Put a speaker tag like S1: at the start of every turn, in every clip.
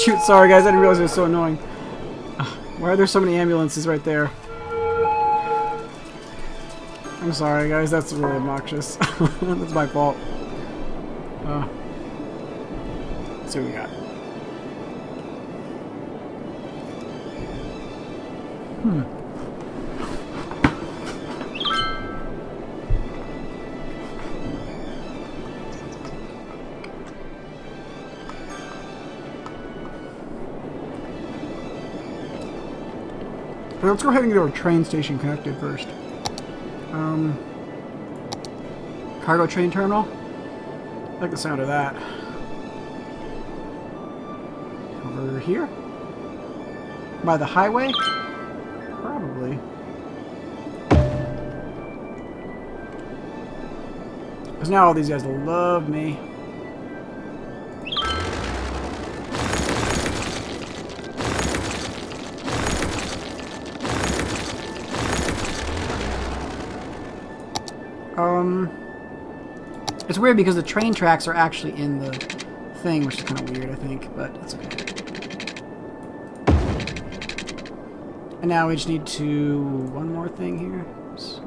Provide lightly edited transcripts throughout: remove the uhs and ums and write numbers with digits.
S1: Shoot, sorry guys, I didn't realize it was so annoying. Why are there so many ambulances right there? I'm sorry guys, that's really obnoxious. That's my fault. Let's see what we got. But let's go ahead and get our train station connected first. Cargo train terminal? I like the sound of that. Over here? By the highway? Probably. Because now all these guys love me. It's weird because the train tracks are actually in the thing, which is kind of weird, I think, but it's okay. And now we just need to... one more thing here. Oops.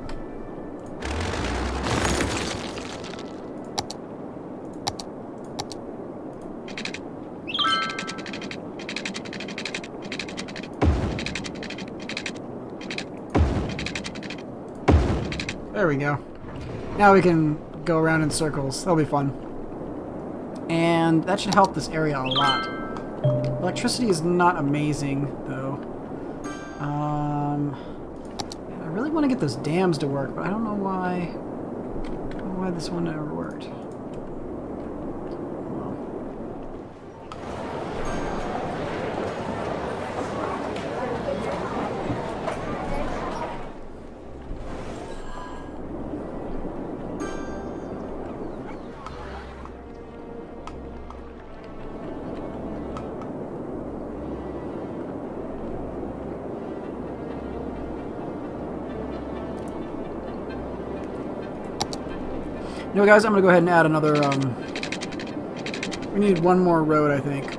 S1: There we go. Now we can go around in circles. That'll be fun. And that should help this area a lot. Electricity is not amazing, though. I really want to get those dams to work, but I don't know why. I don't know why this one never worked. You know, guys, I'm gonna go ahead and add another, we need one more road, I think,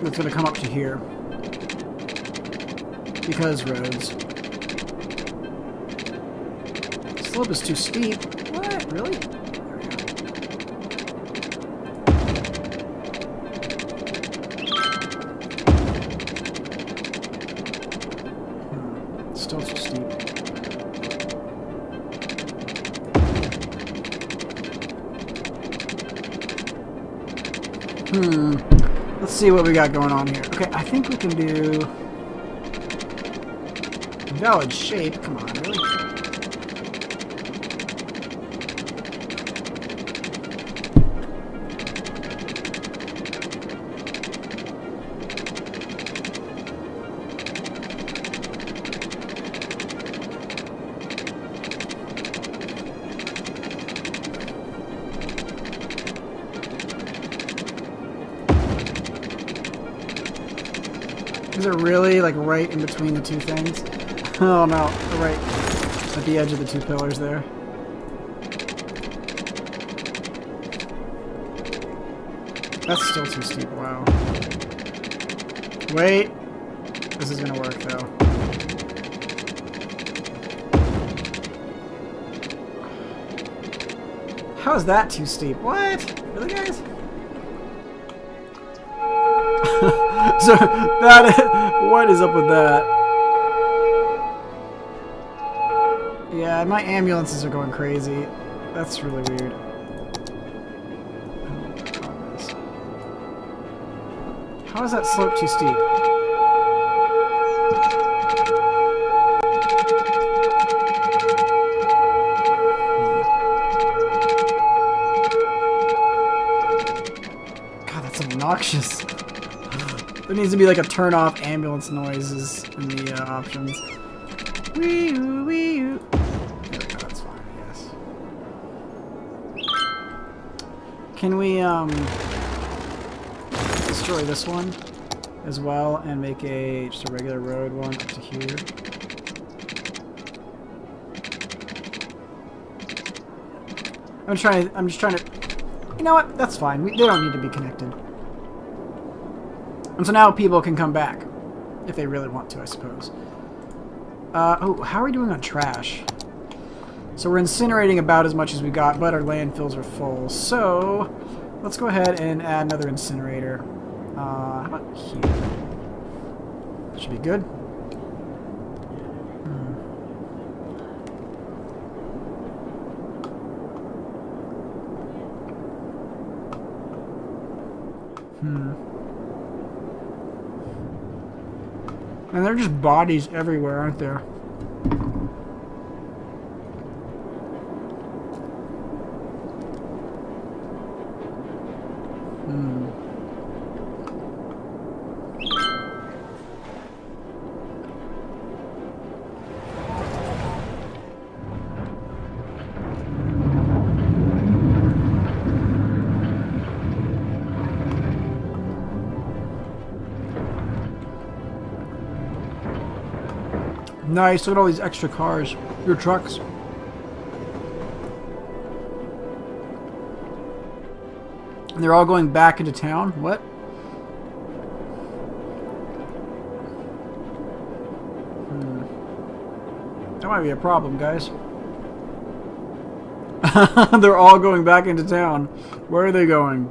S1: that's gonna come up to here. Because roads. The slope is too steep. What? Really? There we go. Still too steep. Let's see what we got going on here. Okay, I think we can do... valid shape. Come on, really? Is it really, like, right in between the two things? Oh no, right at the edge of the two pillars there. That's still too steep, wow. Wait! This is gonna work, though. How is that too steep? What? Really, guys? So, what is up with that? Yeah, my ambulances are going crazy. That's really weird. How is that slope too steep? God, that's obnoxious. There needs to be like a turn off ambulance noises in the options. Wee-oo, wee-oo. That's fine, I guess. Can we destroy this one as well and make just a regular road one up to here? I'm just trying to. You know what? That's fine. They don't need to be connected. And so now people can come back. If they really want to, I suppose. Oh, how are we doing on trash? So we're incinerating about as much as we got, but our landfills are full. So let's go ahead and add another incinerator. How about here? Should be good. And they're just bodies everywhere, aren't there? Nice, look at all these extra cars. Your trucks. And they're all going back into town? What? That might be a problem, guys. They're all going back into town. Where are they going?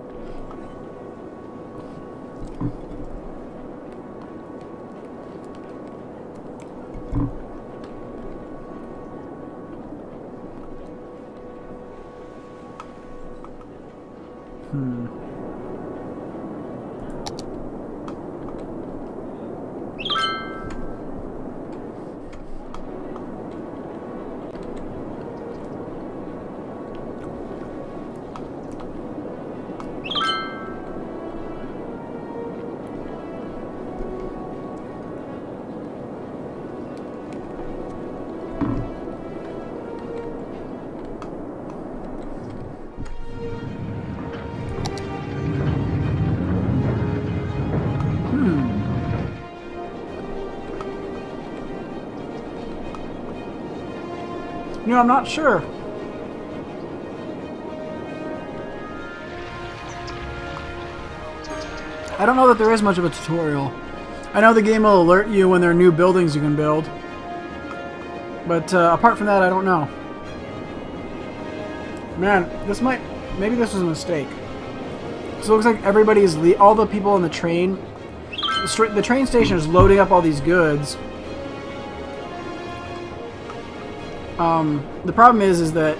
S1: You know, I'm not sure. I don't know that there is much of a tutorial. I know the game will alert you when there are new buildings you can build. But apart from that, I don't know. Man, this might... Maybe this was a mistake. So it looks like everybody is... all the people on the train... The train station is loading up all these goods. The problem is that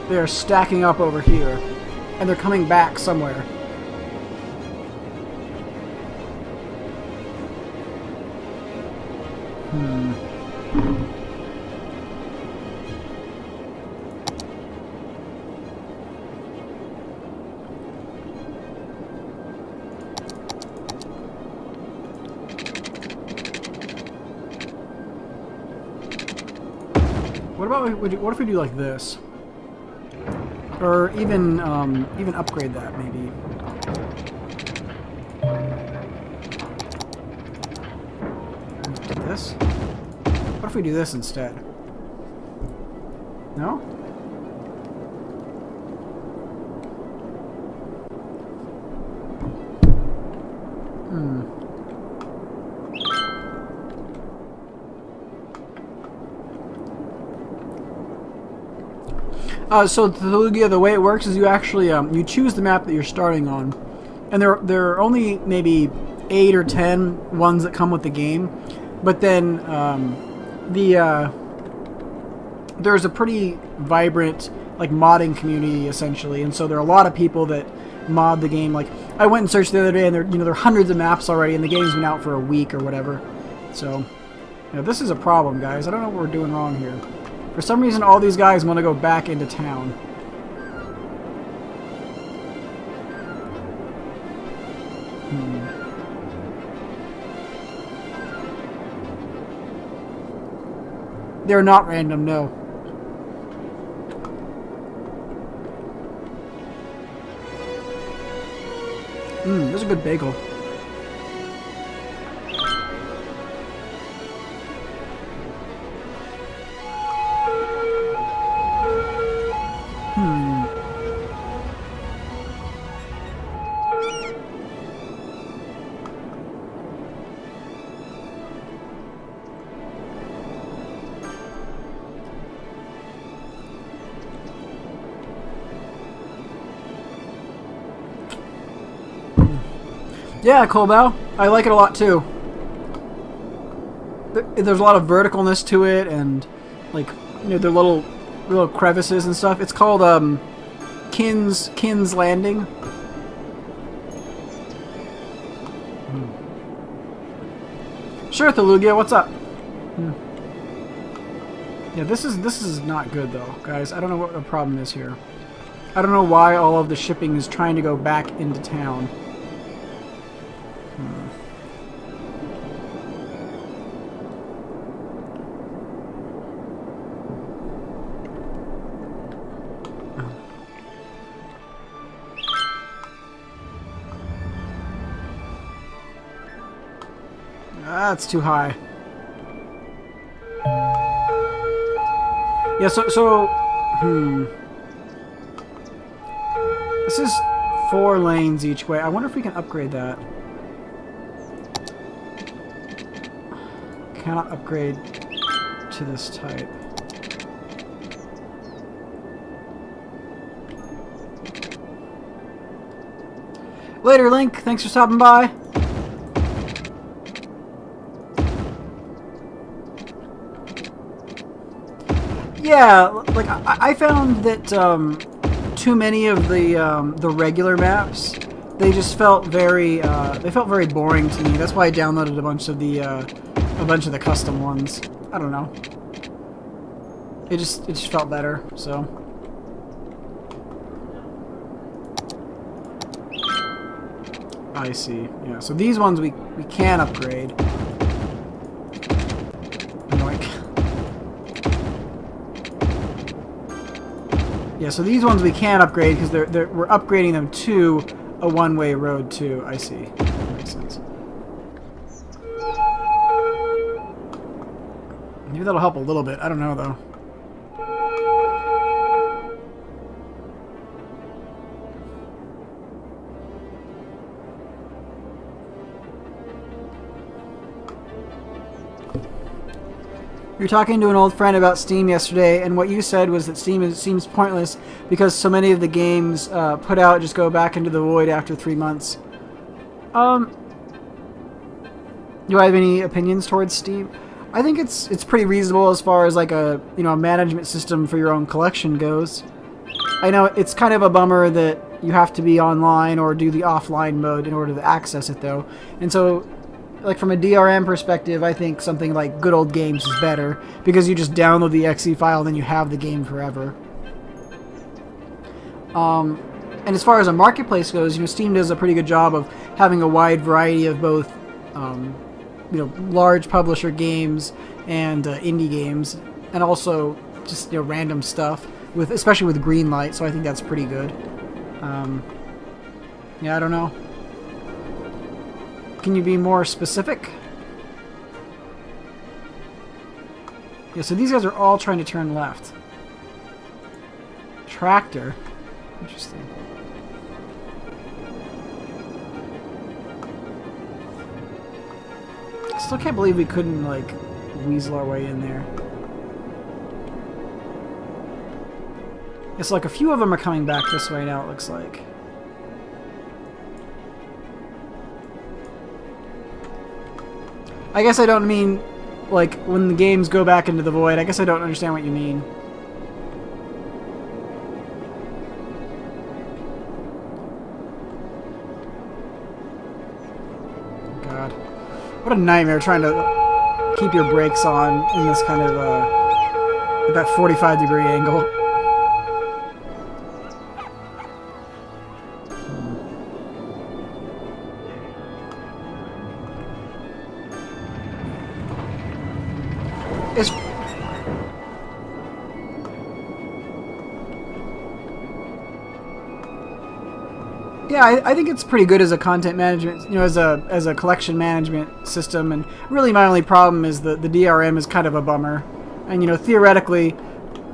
S1: they're stacking up over here, and they're coming back somewhere. What if we do like this, or even upgrade that maybe? Do this. What if we do this instead? No? So the way it works is you actually you choose the map that you're starting on, and there are only maybe 8 or 10 ones that come with the game, but then there's a pretty vibrant like modding community essentially, and so there are a lot of people that mod the game. Like I went and searched the other day, and there are hundreds of maps already, and the game's been out for a week or whatever. So this is a problem, guys. I don't know what we're doing wrong here. For some reason, all these guys want to go back into town. They're not random, no. There's a good bagel. Yeah, Colbell. I like it a lot too. There's a lot of verticalness to it, and like, you know, the little crevices and stuff. It's called Kin's Landing. Sure, Thelugia, what's up? Yeah, this is not good though, guys. I don't know what the problem is here. I don't know why all of the shipping is trying to go back into town. That's too high. Yeah, so this is 4 lanes each way. I wonder if we can upgrade that. Cannot upgrade to this type. Later, Link. Thanks for stopping by. Yeah, like I found that too many of the regular maps, they just felt very boring to me. That's why I downloaded a bunch of the custom ones. I don't know. It just felt better. So. I see. Yeah. So these ones we can upgrade. Yeah, so these ones we can upgrade because we're upgrading them to a one-way road too. I see. That makes sense. Maybe that'll help a little bit. I don't know though. You were talking to an old friend about Steam yesterday, and what you said was that Steam seems pointless because so many of the games put out just go back into the void after 3 months. Do I have any opinions towards Steam? I think it's pretty reasonable as far as like a a management system for your own collection goes. I know it's kind of a bummer that you have to be online or do the offline mode in order to access it though, and so. Like from a DRM perspective, I think something like Good Old Games is better because you just download the exe file and then you have the game forever. And as far as a marketplace goes, Steam does a pretty good job of having a wide variety of both, large publisher games and indie games, and also just random stuff especially with Greenlight. So I think that's pretty good. Yeah, I don't know. Can you be more specific? Yeah, so these guys are all trying to turn left. Tractor. Interesting. I still can't believe we couldn't, like, weasel our way in there. It's like a few of them are coming back this way now, it looks like. I guess I don't mean, like, when the games go back into the void. I guess I don't understand what you mean. God. What a nightmare trying to keep your brakes on in this kind of, at that 45-degree angle. Yeah, I think it's pretty good as a content management, as a collection management system. And really, my only problem is the DRM is kind of a bummer. And theoretically,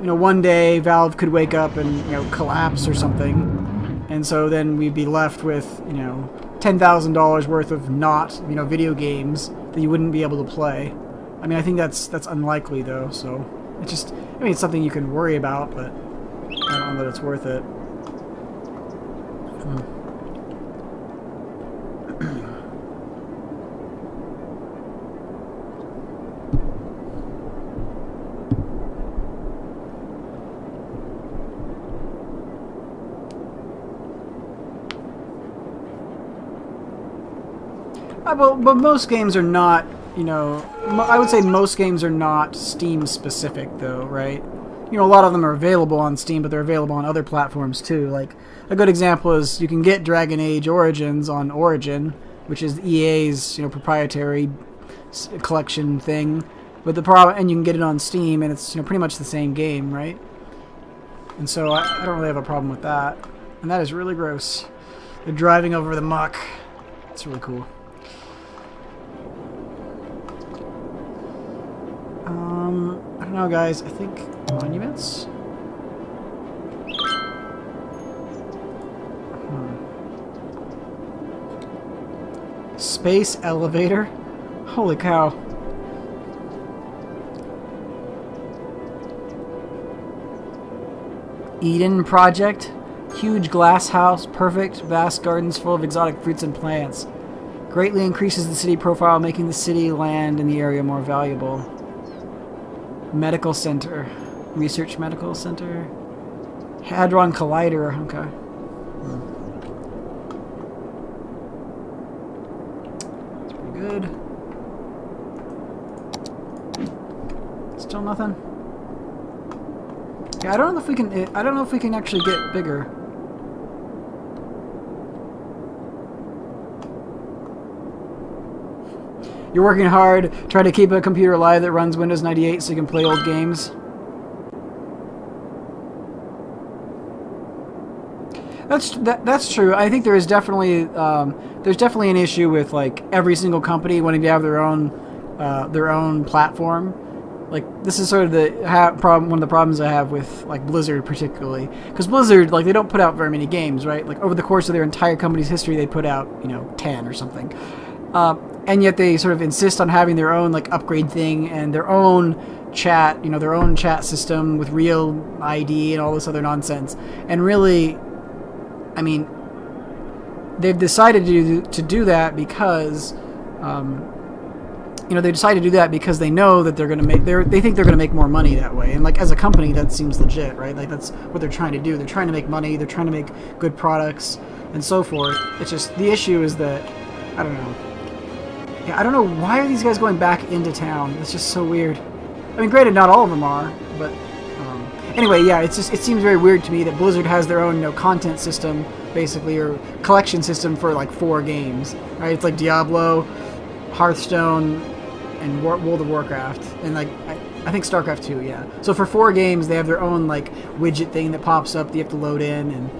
S1: one day Valve could wake up and collapse or something, and so then we'd be left with $10,000 worth of not video games that you wouldn't be able to play. I mean, I think that's unlikely though. So it's something you can worry about, but I don't know that it's worth it. But most games are not, you know, I would say most games are not Steam specific though, right? You know, a lot of them are available on Steam, but they're available on other platforms too. Like, a good example is you can get Dragon Age Origins on Origin, which is EA's, you know, proprietary collection thing. But the problem, and you can get it on Steam, and it's, you know, pretty much the same game, right? And so I don't really have a problem with that. And that is really gross. They're driving over the muck. It's really cool. I don't know, guys. I think monuments. Space elevator. Holy cow. Eden Project. Huge glass house. Perfect. Vast gardens full of exotic fruits and plants. Greatly increases the city profile, making the city, land, and the area more valuable. Medical Center. Research Medical Center. Hadron Collider. Okay. That's pretty good. Still nothing? Yeah, I don't know if we can. I don't know if we can actually get bigger. You're working hard, trying to keep a computer alive that runs Windows 98 so you can play old games. That's true. I think there is definitely there's definitely an issue with like every single company wanting to have their own platform. Like, this is sort of the problem. One of the problems I have with like Blizzard particularly, because Blizzard, like, they don't put out very many games, right? Like, over the course of their entire company's history, they put out, you know, 10 or something. And yet they sort of insist on having their own like upgrade thing and their own chat, you know, their own chat system with real ID and all this other nonsense. And really, I mean, they've decided to do that because, you know, they decided to do that because they know that they're going to make, they think they're going to make more money that way. And like, as a company, that seems legit, right? Like, that's what they're trying to do. They're trying to make money. They're trying to make good products and so forth. It's just, the issue is that, I don't know. Yeah, I don't know, why are these guys going back into town? It's just so weird. I mean, granted, not all of them are, but anyway, yeah, it's just, it seems very weird to me that Blizzard has their own, you know, content system, basically, or collection system for like 4 games, right? It's like Diablo, Hearthstone, and World of Warcraft, and like I think StarCraft 2, yeah. So for 4 games, they have their own like widget thing that pops up that you have to load in, and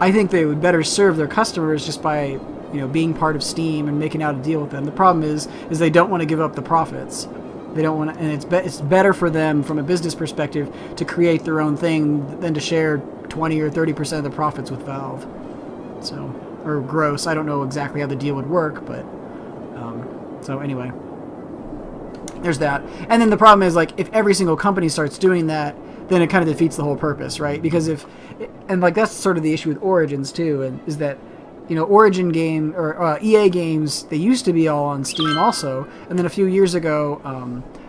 S1: I think they would better serve their customers just by, you know, being part of Steam and making out a deal with them. The problem is they don't want to give up the profits. They don't want to, and it's better for them from a business perspective to create their own thing than to share 20 or 30% of the profits with Valve. So, or gross. I don't know exactly how the deal would work, but so anyway, there's that. And then the problem is, like, if every single company starts doing that, then it kind of defeats the whole purpose, right? Because and like that's sort of the issue with Origins too, and is that, you know, Origin game or EA games, they used to be all on Steam also, and then a few years ago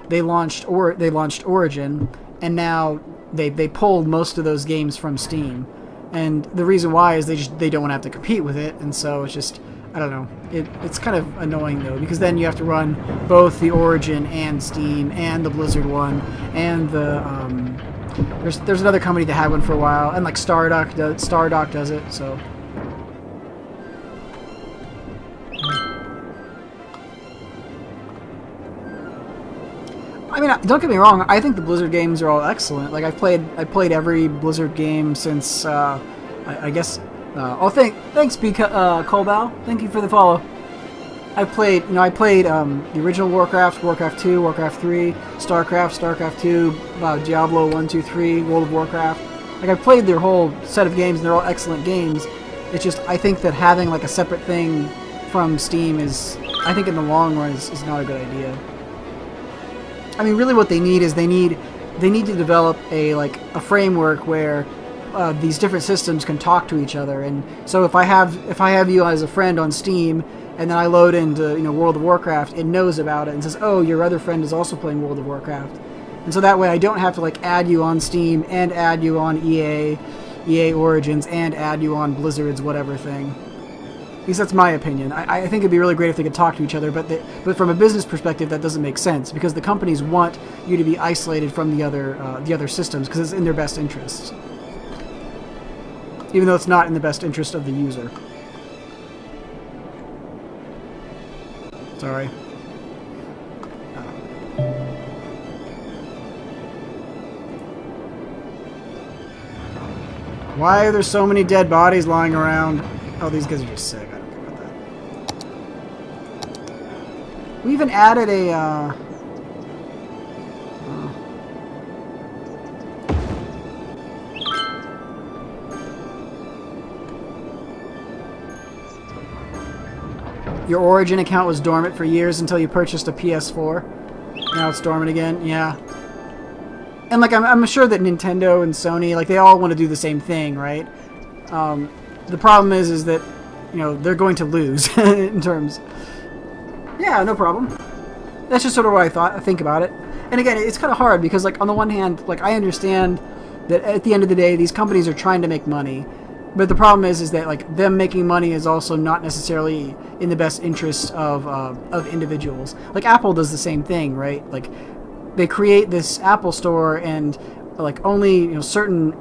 S1: they launched Origin, and now they pulled most of those games from Steam, and the reason why is they don't want to have to compete with it, and so it's just, I don't know, it's kind of annoying though, because then you have to run both the Origin and Steam and the Blizzard one and the there's another company that had one for a while, and like Stardock does it, so. I mean, don't get me wrong. I think the Blizzard games are all excellent. Like, I played every Blizzard game since I guess. Thanks, Colbal. Thank you for the follow. I played the original Warcraft, Warcraft 2, Warcraft 3, StarCraft 2, Diablo 1, 2, 3, World of Warcraft. Like, I've played their whole set of games, and they're all excellent games. It's just, I think that having like a separate thing from Steam is, I think in the long run, is not a good idea. I mean, really, what they need is they need to develop a framework where these different systems can talk to each other. And so if I have you as a friend on Steam, and then I load into, you know, World of Warcraft, it knows about it and says, oh, your other friend is also playing World of Warcraft, and so that way I don't have to like add you on Steam and add you on EA Origins and add you on Blizzard's whatever thing. At least that's my opinion. I think it'd be really great if they could talk to each other, but from a business perspective, that doesn't make sense because the companies want you to be isolated from the other systems because it's in their best interests, even though it's not in the best interest of the user. Sorry. Why are there so many dead bodies lying around? Oh, these guys are just sick. I don't care about that. We even added a... Your Origin account was dormant for years until you purchased a PS4. Now it's dormant again. Yeah. And like I'm sure that Nintendo and Sony, like they all want to do the same thing, right? The problem is that, you know, they're going to lose in terms. Yeah, no problem. That's just sort of what I think about it. And again, it's kind of hard because, like, on the one hand, like I understand that at the end of the day, these companies are trying to make money. But the problem is that like them making money is also not necessarily in the best interest of individuals. Like Apple does the same thing, right? Like they create this Apple Store and like only certain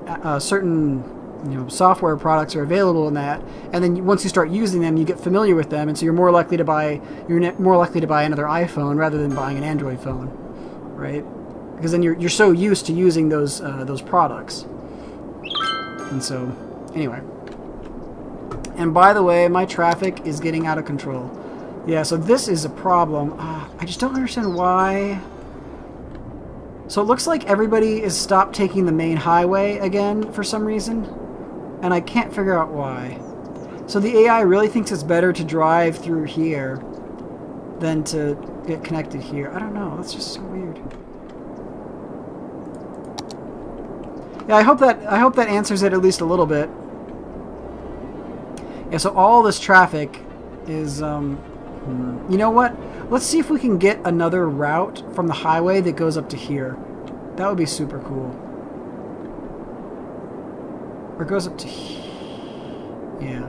S1: software products are available in that, and then once you start using them, you get familiar with them, and so you're more likely to buy another iPhone rather than buying an Android phone, right? Because then you're so used to using those products, and so. Anyway. And by the way, my traffic is getting out of control. Yeah, so this is a problem. I just don't understand why. So it looks like everybody is stopped taking the main highway again for some reason. And I can't figure out why. So the AI really thinks it's better to drive through here than to get connected here. I don't know. That's just so weird. Yeah, I hope that answers it at least a little bit. Yeah, so all this traffic is, you know what? Let's see if we can get another route from the highway that goes up to here. That would be super cool. Or goes up to here. Yeah.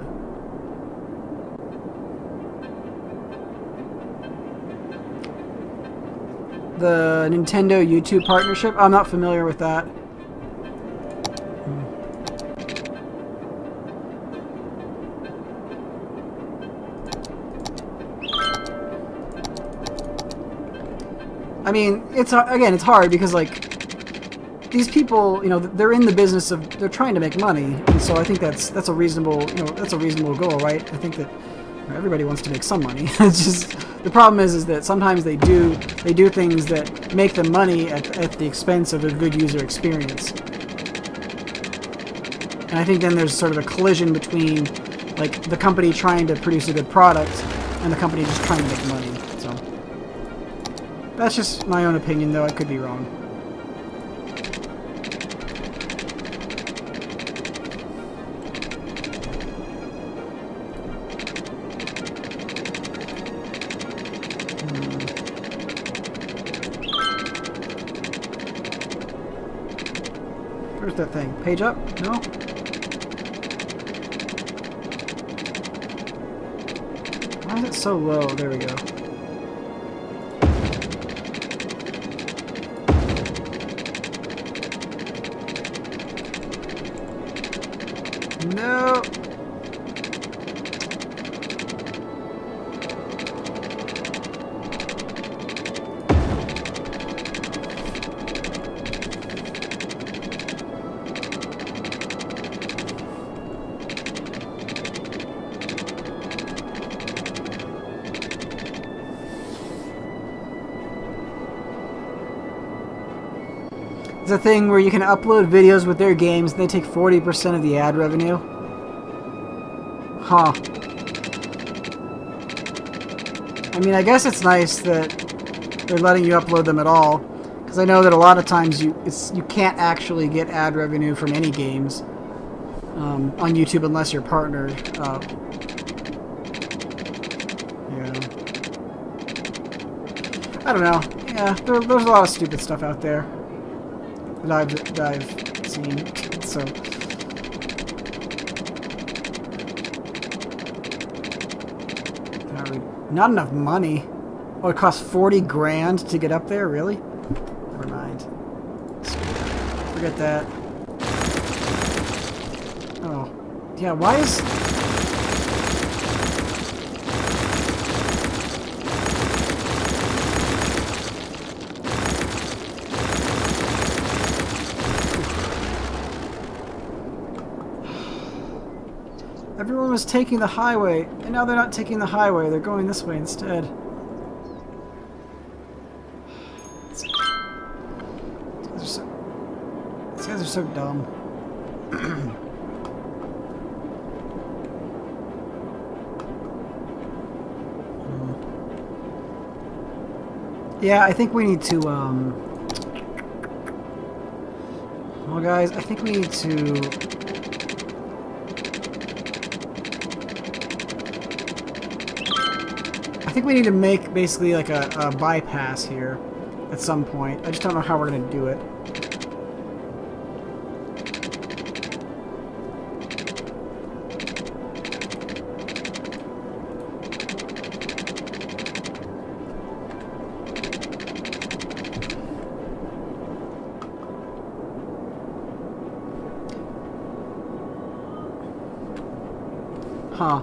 S1: The Nintendo YouTube partnership? I'm not familiar with that. I mean, it's hard because like these people, they're in the business of they're trying to make money, and so I think that's a reasonable, that's a reasonable goal, right? I think that everybody wants to make some money. It's just the problem is that sometimes they do things that make them money at the expense of a good user experience. And I think then there's sort of a collision between like the company trying to produce a good product and the company just trying to make money. So that's just my own opinion, though I could be wrong. Where's that thing? Page up? No? Why is it so low? There we go. No. It's a thing where you can upload videos with their games and they take 40% of the ad revenue. Huh. I mean, I guess it's nice that they're letting you upload them at all, because I know that a lot of times you can't actually get ad revenue from any games on YouTube unless you're partnered. Yeah. I don't know. Yeah, there's a lot of stupid stuff out there that I've seen. So. Not enough money. Oh, it costs 40 grand to get up there? Really? Never mind. Forget that. Oh. Yeah, why is... Everyone was taking the highway, and now they're not taking the highway. They're going this way instead. These guys are so dumb. Yeah, I think we need to, well, guys, I think we need to... I think we need to make basically like a bypass here at some point. I just don't know how we're going to do it. Huh.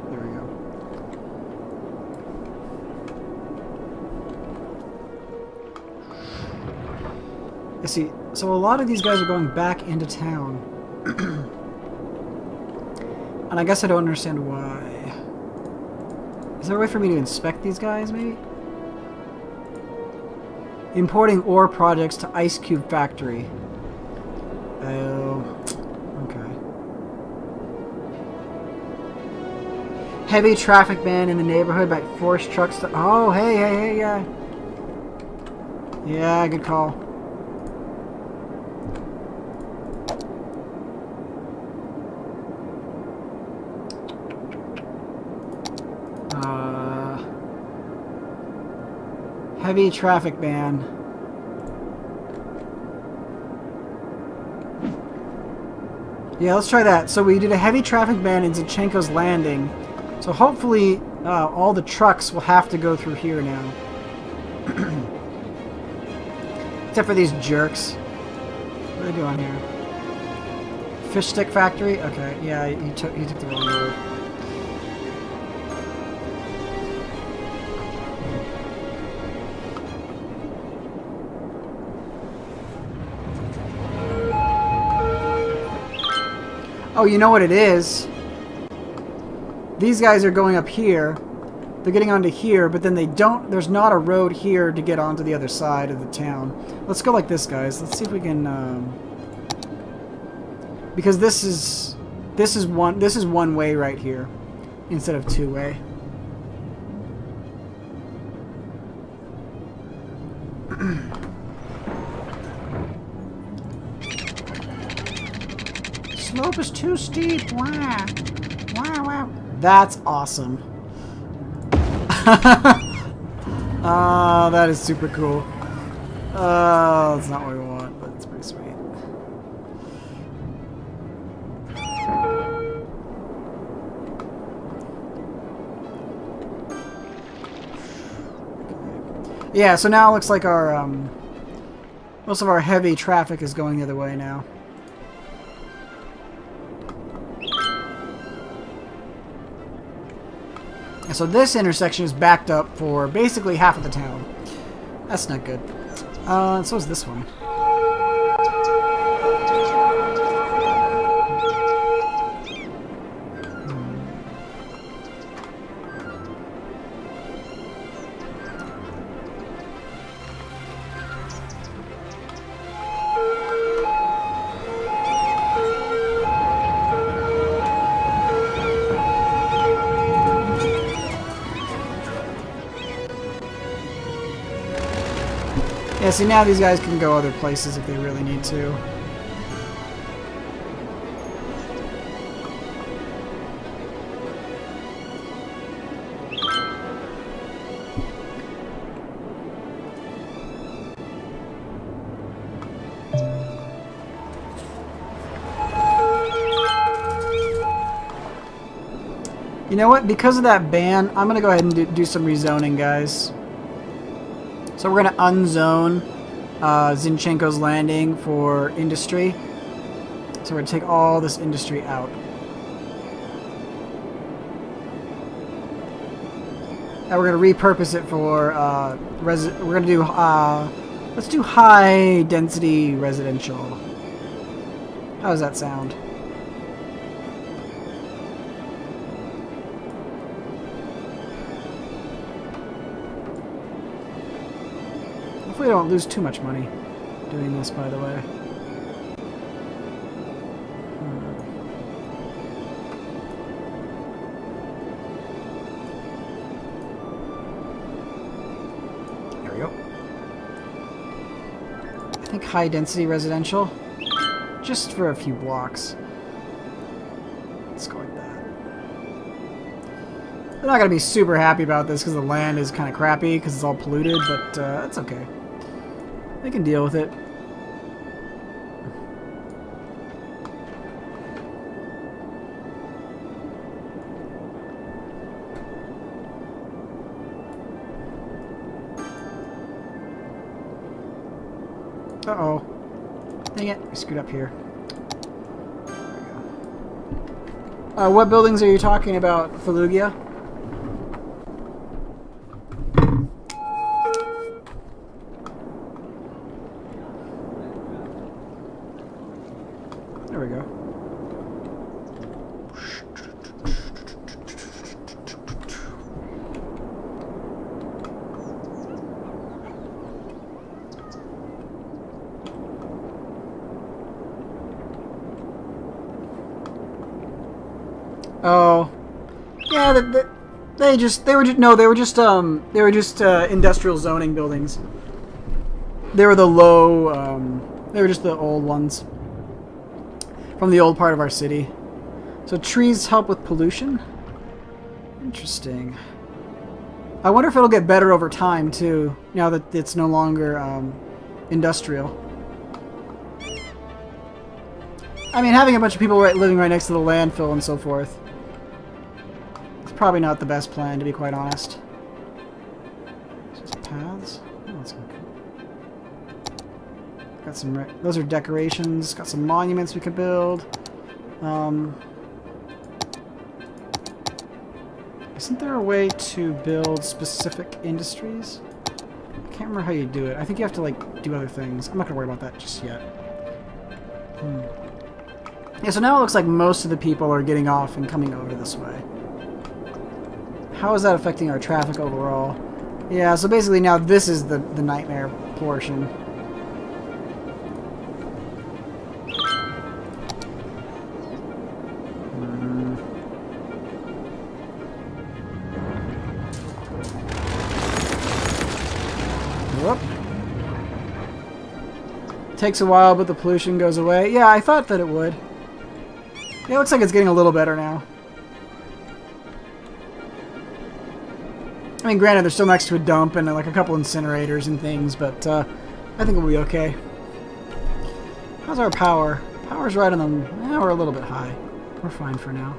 S1: There we go. I see. So a lot of these guys are going back into town. And I guess I don't understand why. Is there a way for me to inspect these guys, maybe? Importing ore projects to Ice Cube Factory. Oh, okay. Heavy traffic ban in the neighborhood by forced trucks to... Oh, hey, yeah. Yeah, good call. Heavy traffic ban. Yeah, let's try that. So we did a heavy traffic ban in Zinchenko's landing. So hopefully all the trucks will have to go through here now. Except for these jerks. What are they doing here? Fish stick factory? Okay, yeah, he took the wrong road. Oh, you know what it is? These guys are going up here. They're getting onto here, but then they don't... There's not a road here to get onto the other side of the town. Let's go like this, guys. Let's see if we can... because this is one way right here instead of two-way. Slope is too steep. Wow. Wow. That's awesome. Oh, that is super cool. Oh, that's not what we want, but it's pretty sweet. Yeah, so now it looks like our most of our heavy traffic is going the other way now. So this intersection is backed up for basically half of the town. That's not good. So is this one. Yeah, see, now these guys can go other places if they really need to. You know what? Because of that ban, I'm going to go ahead and do some rezoning, guys. So we're going to unzone Zinchenko's Landing for industry. So we're going to take all this industry out. Now we're going to repurpose it for we're going to do let's do high density residential. How does that sound? Hopefully I don't lose too much money doing this, by the way. There we go. I think high density residential, just for a few blocks. Let's go like that. They're not going to be super happy about this because the land is kind of crappy because it's all polluted, but that's okay. They can deal with it. Uh-oh. Dang it, I screwed up here. What buildings are you talking about, Falugia? There we go. Oh, yeah. They were just industrial zoning buildings. They were the low. They were just the old ones from the old part of our city. So trees help with pollution. Interesting. I wonder if it'll get better over time too. Now that it's no longer industrial. I mean, having a bunch of people living right next to the landfill and so forth. Probably not the best plan, to be quite honest. Just paths. Oh, that's okay. Got some. Those are decorations. Got some monuments we could build. Isn't there a way to build specific industries? I can't remember how you do it. I think you have to like do other things. I'm not gonna worry about that just yet. Yeah. So now it looks like most of the people are getting off and coming over this way. How is that affecting our traffic overall? Yeah, so basically now this is the nightmare portion. Whoop. Takes a while, but the pollution goes away. Yeah, I thought that it would. Yeah, it looks like it's getting a little better now. I mean, granted, they're still next to a dump and like a couple incinerators and things, but I think we'll be okay. How's our power? Power's right on the... Yeah, we're a little bit high. We're fine for now.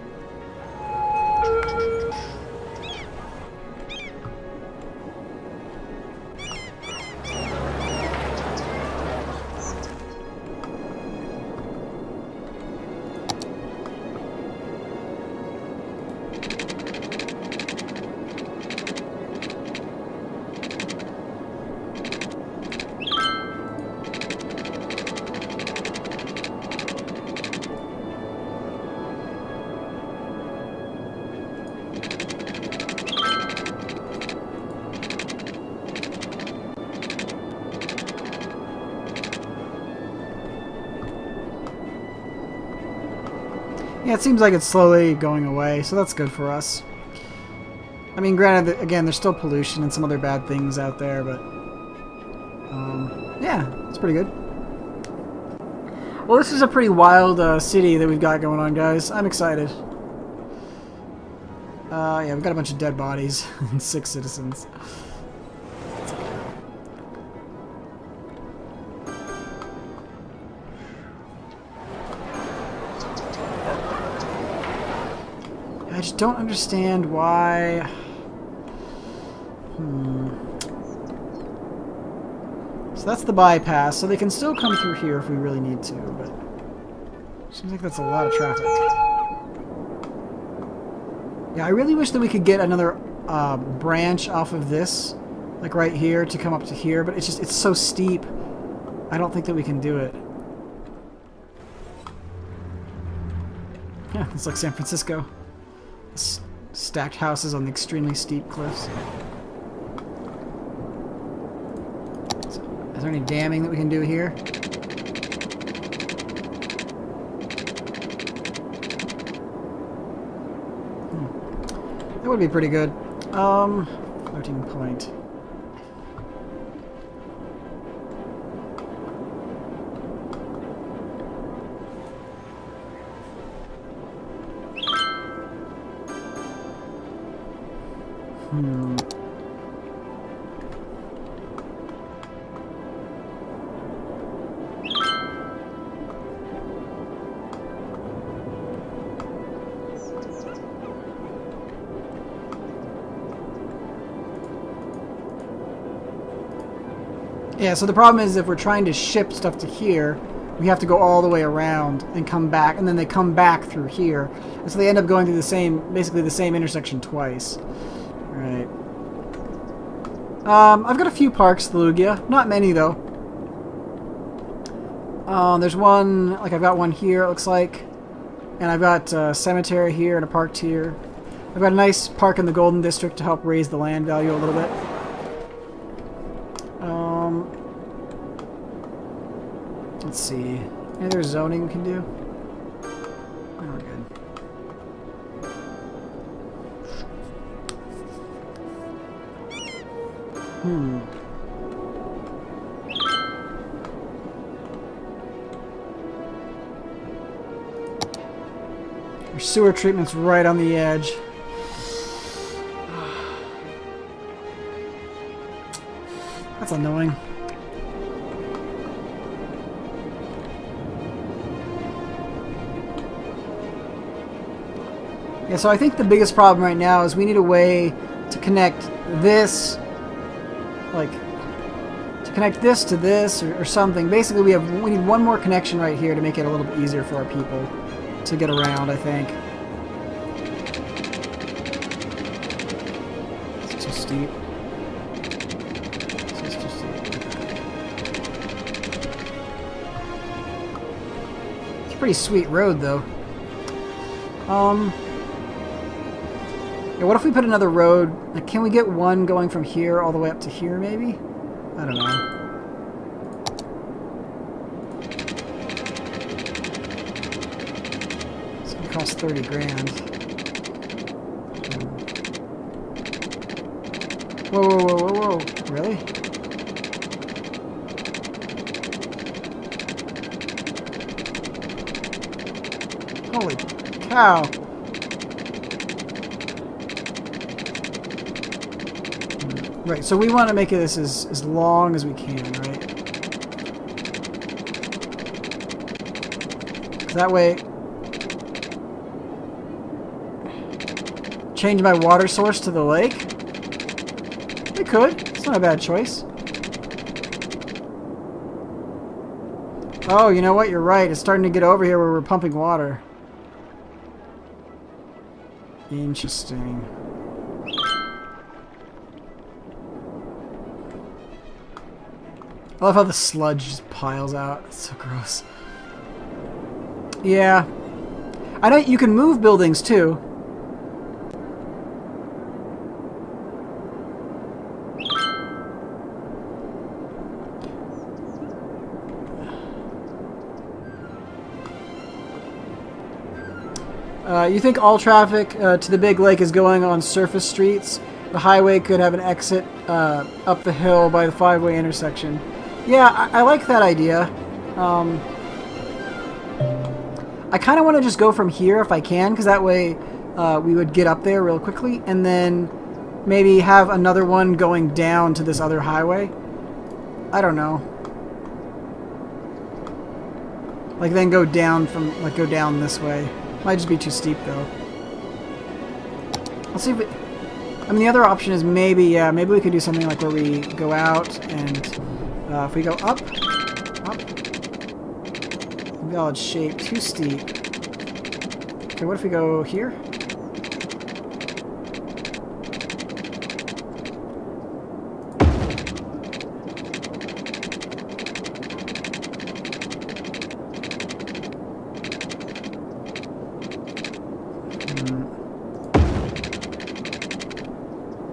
S1: Yeah, it seems like it's slowly going away, so that's good for us. I mean, granted, again, there's still pollution and some other bad things out there, but... yeah, it's pretty good. Well, this is a pretty wild city that we've got going on, guys. I'm excited. Yeah, we've got a bunch of dead bodies and 6 citizens. just don't understand why... So that's the bypass, so they can still come through here if we really need to, but... Seems like that's a lot of traffic. Yeah, I really wish that we could get another branch off of this, like right here, to come up to here, but it's so steep. I don't think that we can do it. Yeah, it's like San Francisco. Stacked houses on the extremely steep cliffs. So, is there any damming that we can do here? That would be pretty good. Floating point. Yeah, so the problem is if we're trying to ship stuff to here, we have to go all the way around and come back, and then they come back through here. And so they end up going through the same, basically the same intersection twice. Right. I've got a few parks, Lugia. Not many, though. There's one, like I've got one here, it looks like. And I've got a cemetery here and a park here. I've got a nice park in the Golden District to help raise the land value a little bit. Let's see. Any other zoning we can do? Oh, we're good. Our sewer treatment's right on the edge. That's annoying. Yeah, so I think the biggest problem right now is we need a way to connect this, like, to connect this to this or something. Basically, we need one more connection right here to make it a little bit easier for our people to get around, I think. It's too steep. It's too steep. It's a pretty sweet road, though. Yeah, what if we put another road? Like, can we get one going from here all the way up to here, maybe? I don't know. It's gonna cost 30 grand. Whoa, whoa, whoa, whoa, whoa. Really? Holy cow. Right, so we want to make this as long as we can, right? That way... Change my water source to the lake? We could. It's not a bad choice. Oh, you know what? You're right. It's starting to get over here where we're pumping water. Interesting. I love how the sludge just piles out. It's so gross. Yeah. I know you can move buildings too. You think all traffic to the big lake is going on surface streets? The highway could have an exit up the hill by the 5-way intersection. Yeah, I like that idea. I kind of want to just go from here if I can, because that way we would get up there real quickly, and then maybe have another one going down to this other highway. I don't know. Like then go down from, like go down this way. Might just be too steep though. Let's see if we... I mean, the other option is maybe, yeah, maybe we could do something like where we go out and if we go up, maybe I'll shape too steep. Okay, what if we go here?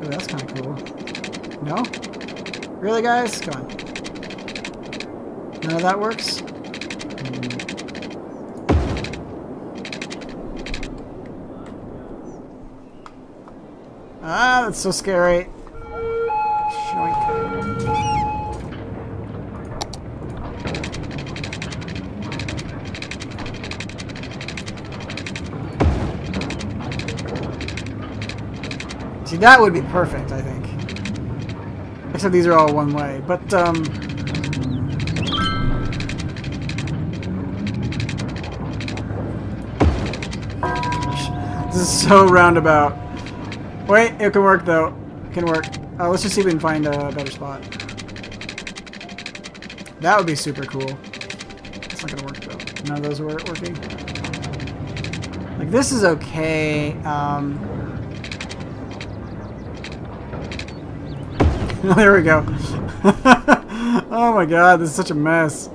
S1: Oh, that's kind of cool. No? Really, guys? Come on. None of that works? Ah, that's so scary. Shoink. See, that would be perfect, I think. Except these are all one way. But, this is so roundabout. Wait, it can work, though. It can work. Let's just see if we can find a better spot. That would be super cool. It's not gonna work, though. None of those were working. Like, this is okay. There we go. Oh my god, this is such a mess.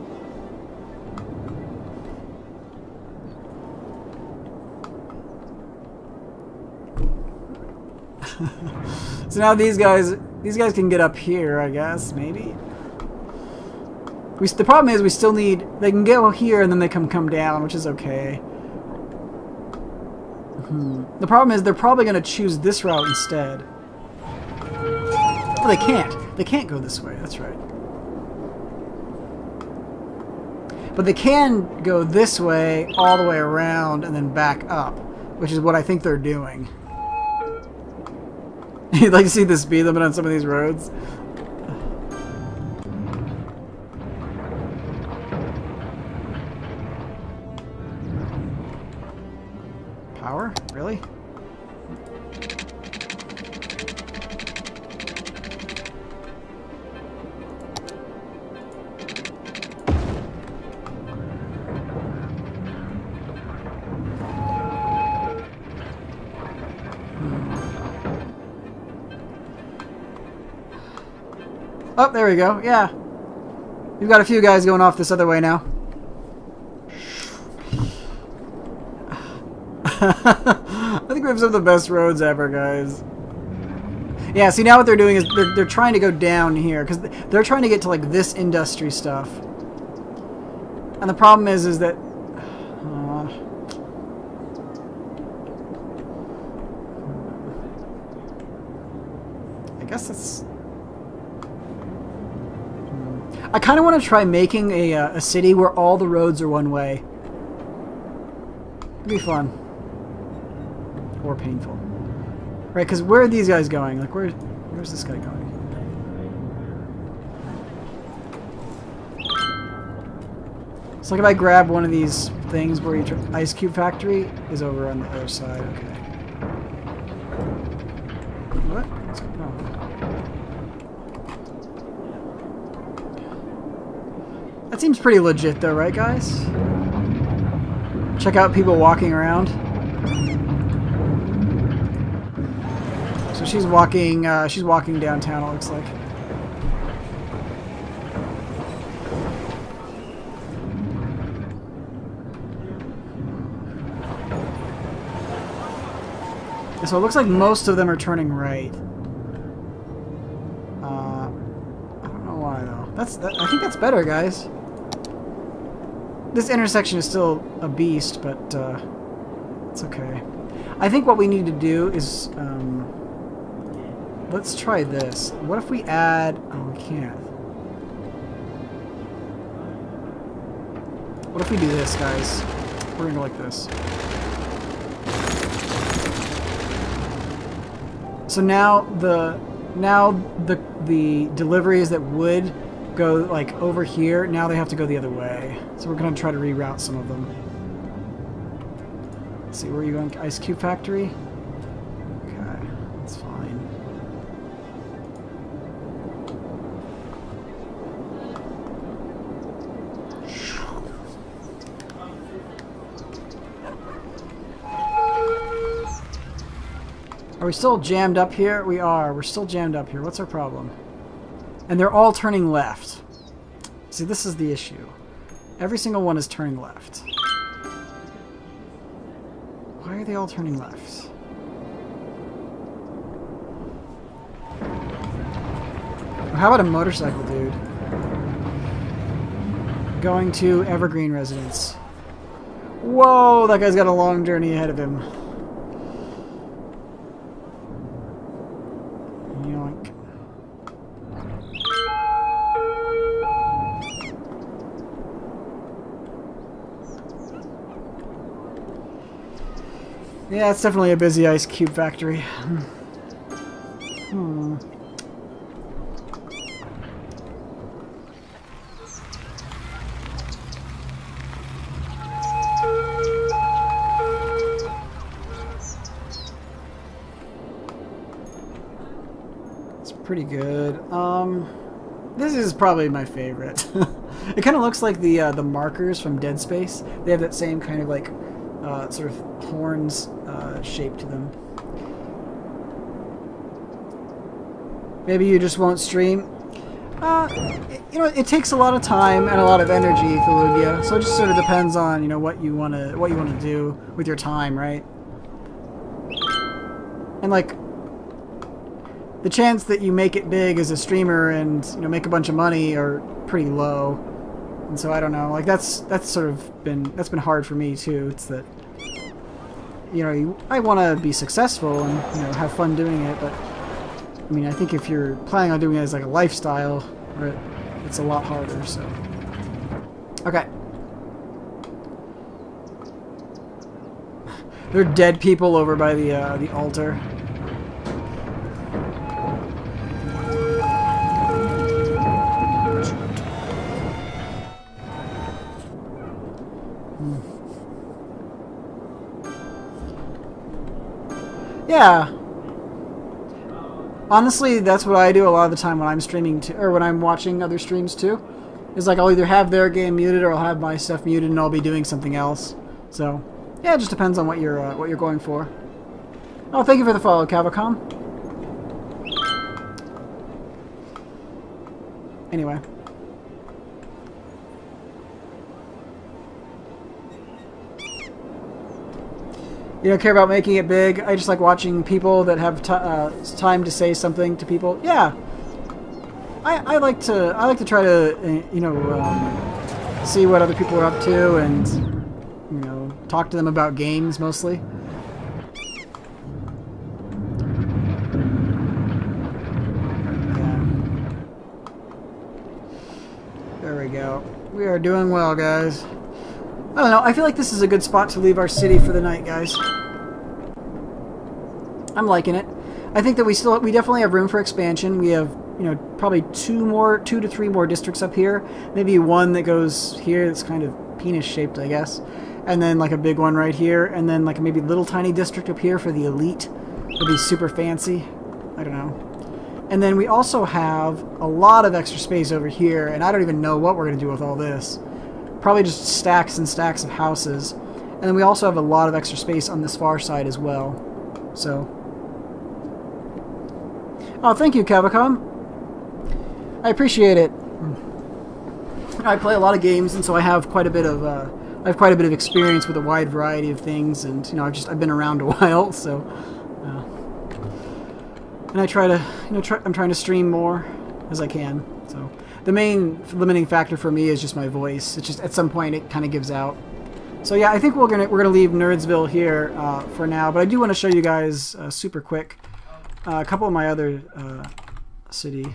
S1: So now these guys can get up here, I guess, maybe. The problem is we still need, they can go here and then they come down, which is okay. The problem is they're probably going to choose this route instead. Oh, they can't. They can't go this way. That's right. But they can go this way, all the way around, and then back up, which is what I think they're doing. You'd like to see the speed limit on some of these roads? Power? Really? Oh, there we go. Yeah. We've got a few guys going off this other way now. I think we have some of the best roads ever, guys. Yeah, see, now what they're doing is they're trying to go down here because they're trying to get to like this industry stuff. And the problem is that I guess that's. I kind of want to try making a city where all the roads are one way. It'd be fun. Or painful. Right, because where are these guys going? Like, where's this guy going? It's like if I grab one of these things where each ice cube factory is over on the other side. Okay. What? What's going on? That seems pretty legit though, right guys? Check out people walking around. So she's walking downtown, it looks like. So it looks like most of them are turning right. I don't know why though. I think that's better, guys. This intersection is still a beast, but it's okay. I think what we need to do is let's try this. What if we add? Oh, we can't. What if we do this, guys? We're gonna go like this. So now the deliveries that would go like over here, now they have to go the other way. So we're gonna try to reroute some of them. Let's see, where are you going? Ice Cube Factory? Okay. Are we still jammed up here? We are. We're still jammed up here. What's our problem? And they're all turning left. See, this is the issue. Every single one is turning left. Why are they all turning left? How about a motorcycle dude? Going to Evergreen Residence. Whoa, that guy's got a long journey ahead of him. Yoink. Yeah, it's definitely a busy ice cube factory. Pretty good. This is probably my favorite. It kind of looks like the markers from Dead Space. They have that same kind of like sort of horns shape to them. Maybe you just won't stream. You know, it takes a lot of time and a lot of energy, Thalubia. So it just sort of depends on what you wanna do with your time, right? And like, the chance that you make it big as a streamer and make a bunch of money are pretty low, and so I don't know. Like that's sort of been hard for me too. It's that I want to be successful and have fun doing it, but I mean I think if you're planning on doing it as like a lifestyle, right, it's a lot harder. So okay, there are dead people over by the altar. Yeah. Honestly, that's what I do a lot of the time when I'm streaming too, or when I'm watching other streams too. Is like I'll either have their game muted or I'll have my stuff muted and I'll be doing something else. So yeah, it just depends on what you're going for. Oh, thank you for the follow, Cavacom. Anyway. You don't care about making it big. I just like watching people that have time to say something to people. Yeah, I like to try to see what other people are up to and talk to them about games mostly. Yeah. There we go. We are doing well, guys. I don't know, I feel like this is a good spot to leave our city for the night, guys. I'm liking it. I think that we definitely have room for expansion. We have, probably two to three more districts up here. Maybe one that goes here that's kind of penis shaped, I guess. And then like a big one right here. And then like maybe a little tiny district up here for the elite. It'll be super fancy. I don't know. And then we also have a lot of extra space over here. And I don't even know what we're going to do with all this. Probably just stacks and stacks of houses. And then we also have a lot of extra space on this far side as well. So. Oh, thank you, Cavacom. I appreciate it. I play a lot of games, and so I have quite a bit of experience with a wide variety of things, and I've been around a while, so. And I try to, I'm trying to stream more as I can. So the main limiting factor for me is just my voice. It's just at some point it kind of gives out. So yeah, I think we're gonna leave Nerdsville here for now, but I do want to show you guys super quick a couple of my other city